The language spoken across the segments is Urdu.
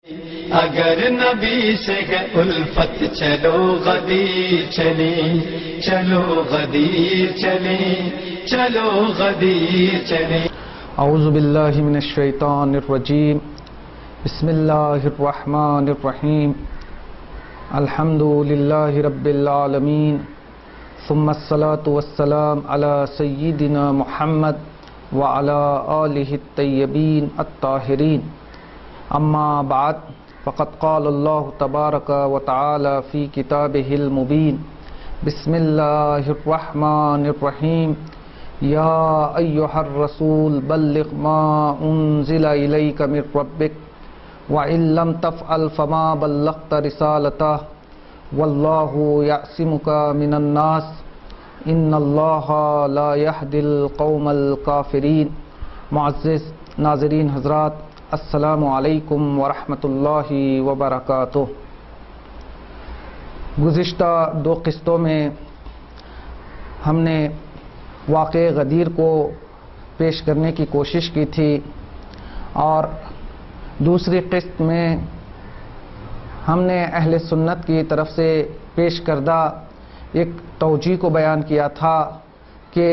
اگر نبی سے ہے الفت چلو غدیر چلیں، چلو غدیر چلیں، چلو غدیر چلیں۔ اعوذ باللہ من الشیطان الرجیم، بسم اللہ الرحمن الرحیم، الحمد للہ رب العالمین، ثم الصلاة والسلام علی سیدنا محمد وعلی آلہ الطیبین الطاہرین، اما بعد فقد قال اللہ تبارک و تعالی فی کتابہ المبین، بسم اللہ الرحمن الرحیم، یا ایہا الرسول بلغ ما انزل الیک من ربک وَإِن لَّمْ تَفْعَلْ فَمَا بَلَّغْتَ رِسَالَتَهُ وَاللَّهُ يَعْصِمُكَ مِنَ النَّاسِ إِنَّ اللَّهَ لَا يَهْدِي الْقَوْمَ الْكَافِرِينَ۔ معزز ناظرین حضرات، السلام علیکم ورحمۃ اللہ وبرکاتہ۔ گزشتہ دو قسطوں میں ہم نے واقع غدیر کو پیش کرنے کی کوشش کی تھی، اور دوسری قسط میں ہم نے اہل سنت کی طرف سے پیش کردہ ایک توجیہ کو بیان کیا تھا کہ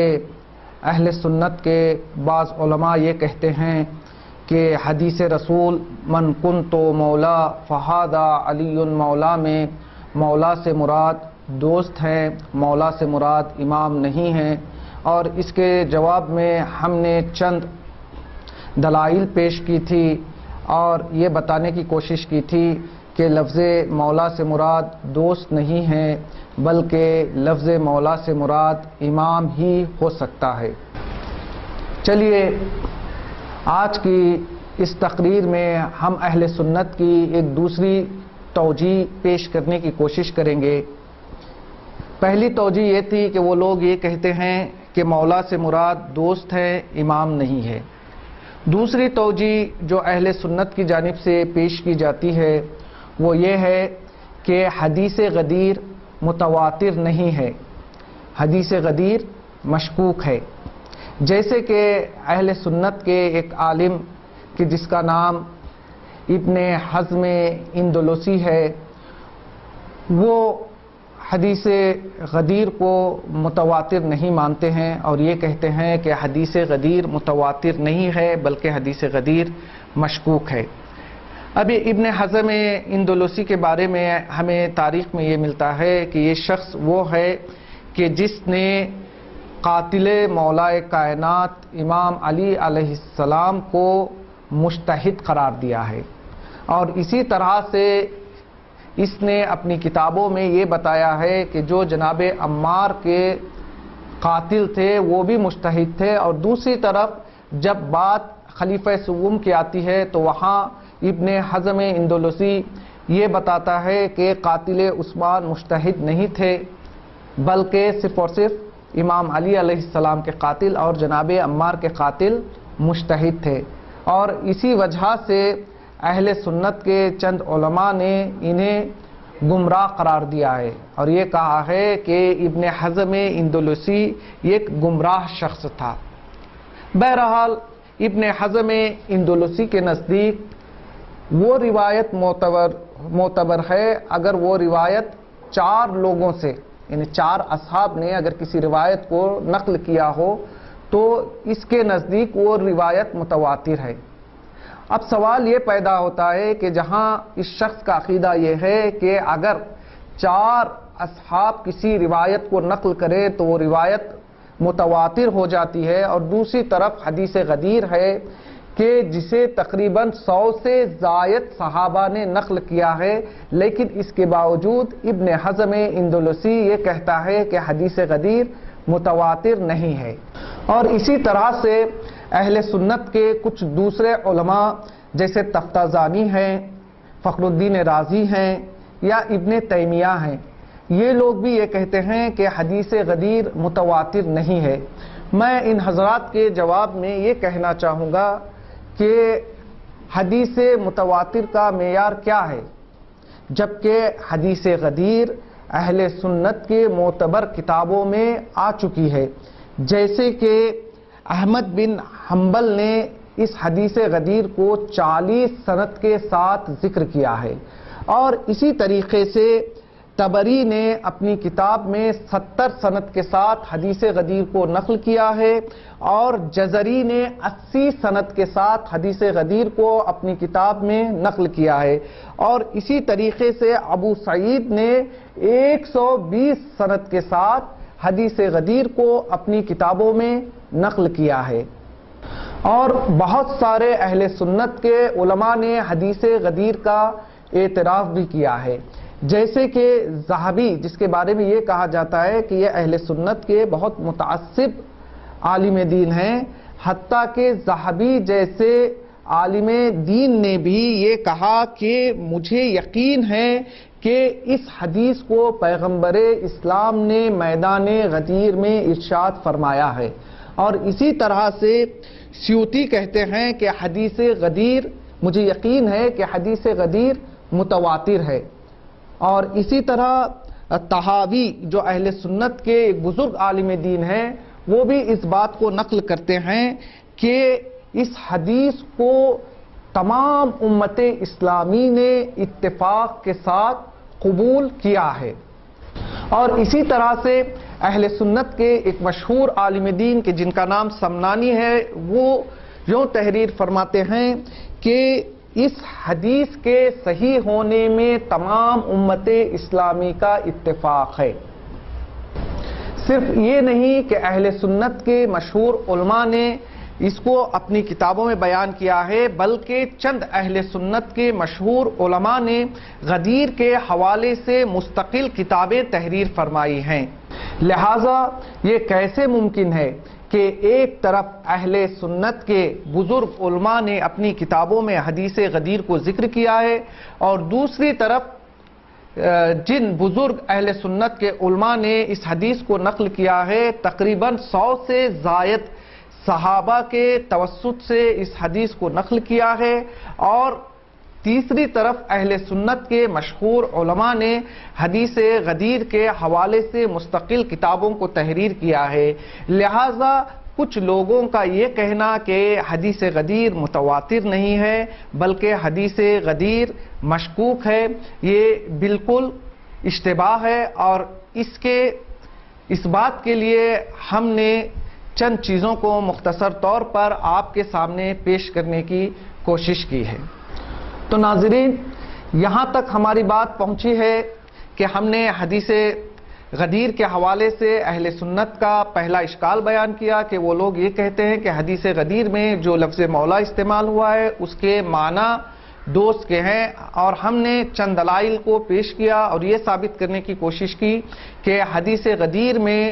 اہل سنت کے بعض علماء یہ کہتے ہیں کہ حدیث رسول من کنتو مولا فہذا علی مولا میں مولا سے مراد دوست ہیں، مولا سے مراد امام نہیں ہیں، اور اس کے جواب میں ہم نے چند دلائل پیش کی تھی اور یہ بتانے کی کوشش کی تھی کہ لفظ مولا سے مراد دوست نہیں ہے، بلکہ لفظ مولا سے مراد امام ہی ہو سکتا ہے۔ چلیے آج کی اس تقریر میں ہم اہل سنت کی ایک دوسری توجیہ پیش کرنے کی کوشش کریں گے۔ پہلی توجیہ یہ تھی کہ وہ لوگ یہ کہتے ہیں کہ مولا سے مراد دوست ہے، امام نہیں ہے۔ دوسری توجیہ جو اہل سنت کی جانب سے پیش کی جاتی ہے وہ یہ ہے کہ حدیث غدیر متواتر نہیں ہے، حدیث غدیر مشکوک ہے۔ جیسے کہ اہل سنت کے ایک عالم کہ جس کا نام ابن حزم اندلسی ہے، وہ حدیث غدیر کو متواتر نہیں مانتے ہیں اور یہ کہتے ہیں کہ حدیث غدیر متواتر نہیں ہے بلکہ حدیث غدیر مشکوک ہے۔ ابھی ابن حزم اندلسی کے بارے میں ہمیں تاریخ میں یہ ملتا ہے کہ یہ شخص وہ ہے کہ جس نے قاتل مولا کائنات امام علی علیہ السلام کو مجتہد قرار دیا ہے، اور اسی طرح سے اس نے اپنی کتابوں میں یہ بتایا ہے کہ جو جناب عمار کے قاتل تھے وہ بھی مجتہد تھے، اور دوسری طرف جب بات خلیفہ سوم کی آتی ہے تو وہاں ابن حزم اندلسی یہ بتاتا ہے کہ قاتل عثمان مجتہد نہیں تھے بلکہ صرف اور صرف امام علی علیہ السلام کے قاتل اور جناب عمار کے قاتل مجتہد تھے، اور اسی وجہ سے اہل سنت کے چند علماء نے انہیں گمراہ قرار دیا ہے اور یہ کہا ہے کہ ابن حزم اندلسی ایک گمراہ شخص تھا۔ بہرحال ابن حزم اندلسی کے نزدیک وہ روایت معتبر ہے اگر وہ روایت چار لوگوں سے، یعنی چار اصحاب نے اگر کسی روایت کو نقل کیا ہو تو اس کے نزدیک وہ روایت متواتر ہے۔ اب سوال یہ پیدا ہوتا ہے کہ جہاں اس شخص کا عقیدہ یہ ہے کہ اگر چار اصحاب کسی روایت کو نقل کرے تو وہ روایت متواتر ہو جاتی ہے، اور دوسری طرف حدیث غدیر ہے کہ جسے تقریباً 100 سے زائد صحابہ نے نقل کیا ہے، لیکن اس کے باوجود ابن حزم اندلسی یہ کہتا ہے کہ حدیث غدیر متواتر نہیں ہے۔ اور اسی طرح سے اہل سنت کے کچھ دوسرے علماء جیسے تفتازانی ہیں، فخر الدین رازی ہیں یا ابن تیمیہ ہیں، یہ لوگ بھی یہ کہتے ہیں کہ حدیث غدیر متواتر نہیں ہے۔ میں ان حضرات کے جواب میں یہ کہنا چاہوں گا کہ حدیث متواتر کا معیار کیا ہے، جبکہ حدیث غدیر اہل سنت کے معتبر کتابوں میں آ چکی ہے، جیسے کہ احمد بن حنبل نے اس حدیث غدیر کو 40 سند کے ساتھ ذکر کیا ہے، اور اسی طریقے سے طبری نے اپنی کتاب میں 70 سند کے ساتھ حدیث غدیر کو نقل کیا ہے، اور جزری نے 80 سند کے ساتھ حدیث غدیر کو اپنی کتاب میں نقل کیا ہے، اور اسی طریقے سے ابو سعید نے 120 سند کے ساتھ حدیث غدیر کو اپنی کتابوں میں نقل کیا ہے۔ اور بہت سارے اہل سنت کے علماء نے حدیث غدیر کا اعتراف بھی کیا ہے، جیسے کہ ذہبی، جس کے بارے میں یہ کہا جاتا ہے کہ یہ اہل سنت کے بہت متعصب عالم دین ہیں، حتیٰ کہ ذہبی جیسے عالم دین نے بھی یہ کہا کہ مجھے یقین ہے کہ اس حدیث کو پیغمبر اسلام نے میدان غدیر میں ارشاد فرمایا ہے۔ اور اسی طرح سے سیوطی کہتے ہیں کہ حدیث غدیر، مجھے یقین ہے کہ حدیث غدیر متواتر ہے۔ اور اسی طرح طحاوی جو اہل سنت کے ایک بزرگ عالم دین ہیں، وہ بھی اس بات کو نقل کرتے ہیں کہ اس حدیث کو تمام امت اسلامی نے اتفاق کے ساتھ قبول کیا ہے۔ اور اسی طرح سے اہل سنت کے ایک مشہور عالم دین کے جن کا نام سمنانی ہے، وہ یوں تحریر فرماتے ہیں کہ اس حدیث کے صحیح ہونے میں تمام امت اسلامی کا اتفاق ہے۔ صرف یہ نہیں کہ اہل سنت کے مشہور علماء نے اس کو اپنی کتابوں میں بیان کیا ہے، بلکہ چند اہل سنت کے مشہور علماء نے غدیر کے حوالے سے مستقل کتابیں تحریر فرمائی ہیں۔ لہذا یہ کیسے ممکن ہے کہ ایک طرف اہل سنت کے بزرگ علماء نے اپنی کتابوں میں حدیث غدیر کو ذکر کیا ہے، اور دوسری طرف جن بزرگ اہل سنت کے علماء نے اس حدیث کو نقل کیا ہے، تقریباً 100 سے زائد صحابہ کے توسط سے اس حدیث کو نقل کیا ہے، اور تیسری طرف اہل سنت کے مشہور علماء نے حدیث غدیر کے حوالے سے مستقل کتابوں کو تحریر کیا ہے۔ لہذا کچھ لوگوں کا یہ کہنا کہ حدیث غدیر متواتر نہیں ہے بلکہ حدیث غدیر مشکوک ہے، یہ بالکل اشتباہ ہے، اور اس بات کے لیے ہم نے چند چیزوں کو مختصر طور پر آپ کے سامنے پیش کرنے کی کوشش کی ہے۔ تو ناظرین، یہاں تک ہماری بات پہنچی ہے کہ ہم نے حدیث غدیر کے حوالے سے اہل سنت کا پہلا اشکال بیان کیا کہ وہ لوگ یہ کہتے ہیں کہ حدیث غدیر میں جو لفظ مولا استعمال ہوا ہے اس کے معنی دوست کے ہیں، اور ہم نے چند دلائل کو پیش کیا اور یہ ثابت کرنے کی کوشش کی کہ حدیث غدیر میں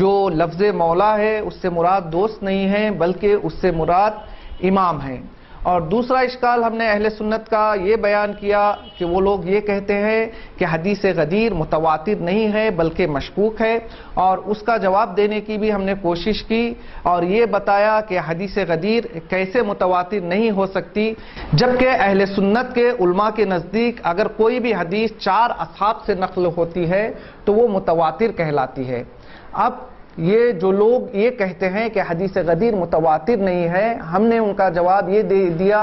جو لفظ مولا ہے اس سے مراد دوست نہیں ہے بلکہ اس سے مراد امام ہیں۔ اور دوسرا اشکال ہم نے اہل سنت کا یہ بیان کیا کہ وہ لوگ یہ کہتے ہیں کہ حدیث غدیر متواتر نہیں ہے بلکہ مشکوک ہے، اور اس کا جواب دینے کی بھی ہم نے کوشش کی اور یہ بتایا کہ حدیث غدیر کیسے متواتر نہیں ہو سکتی، جبکہ اہل سنت کے علماء کے نزدیک اگر کوئی بھی حدیث 4 اصحاب سے نقل ہوتی ہے تو وہ متواتر کہلاتی ہے۔ اب یہ جو لوگ یہ کہتے ہیں کہ حدیث غدیر متواتر نہیں ہے، ہم نے ان کا جواب یہ دے دیا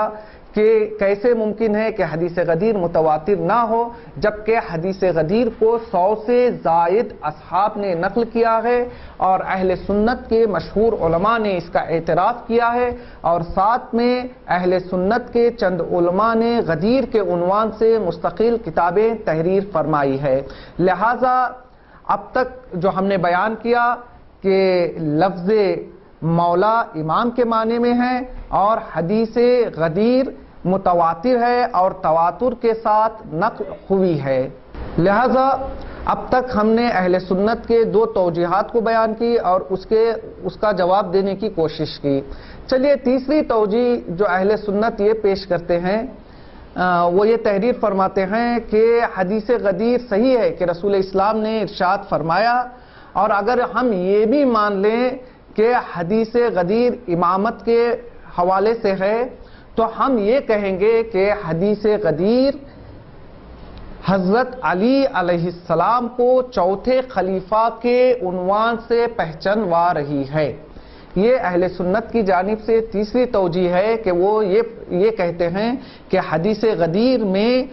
کہ کیسے ممکن ہے کہ حدیث غدیر متواتر نہ ہو جبکہ حدیث غدیر کو 100 سے زائد اصحاب نے نقل کیا ہے، اور اہل سنت کے مشہور علماء نے اس کا اعتراف کیا ہے، اور ساتھ میں اہل سنت کے چند علماء نے غدیر کے عنوان سے مستقل کتابیں تحریر فرمائی ہے۔ لہذا اب تک جو ہم نے بیان کیا کہ لفظ مولا امام کے معنی میں ہے اور حدیث غدیر متواتر ہے اور تواتر کے ساتھ نقل ہوئی ہے، لہذا اب تک ہم نے اہل سنت کے 2 توجیحات کو بیان کی اور اس کا جواب دینے کی کوشش کی۔ چلیے تیسری توجیہ جو اہل سنت یہ پیش کرتے ہیں، وہ یہ تحریر فرماتے ہیں کہ حدیث غدیر صحیح ہے کہ رسول اسلام نے ارشاد فرمایا، اور اگر ہم یہ بھی مان لیں کہ حدیث غدیر امامت کے حوالے سے ہے تو ہم یہ کہیں گے کہ حدیث غدیر حضرت علی علیہ السلام کو چوتھے خلیفہ کے عنوان سے پہچانوا رہی ہے، یہ اہل سنت کی جانب سے تیسری توجیہ ہے کہ وہ یہ کہتے ہیں کہ حدیث غدیر میں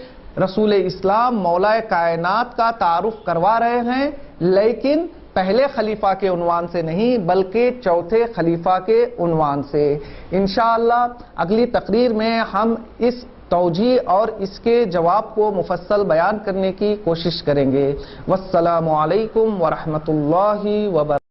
رسول اسلام مولا کائنات کا تعارف کروا رہے ہیں، لیکن پہلے خلیفہ کے عنوان سے نہیں بلکہ چوتھے خلیفہ کے عنوان سے۔ انشاءاللہ اگلی تقریر میں ہم اس توجیہ اور اس کے جواب کو مفصل بیان کرنے کی کوشش کریں گے۔ والسلام علیکم ورحمۃ اللہ وبرکاتہ۔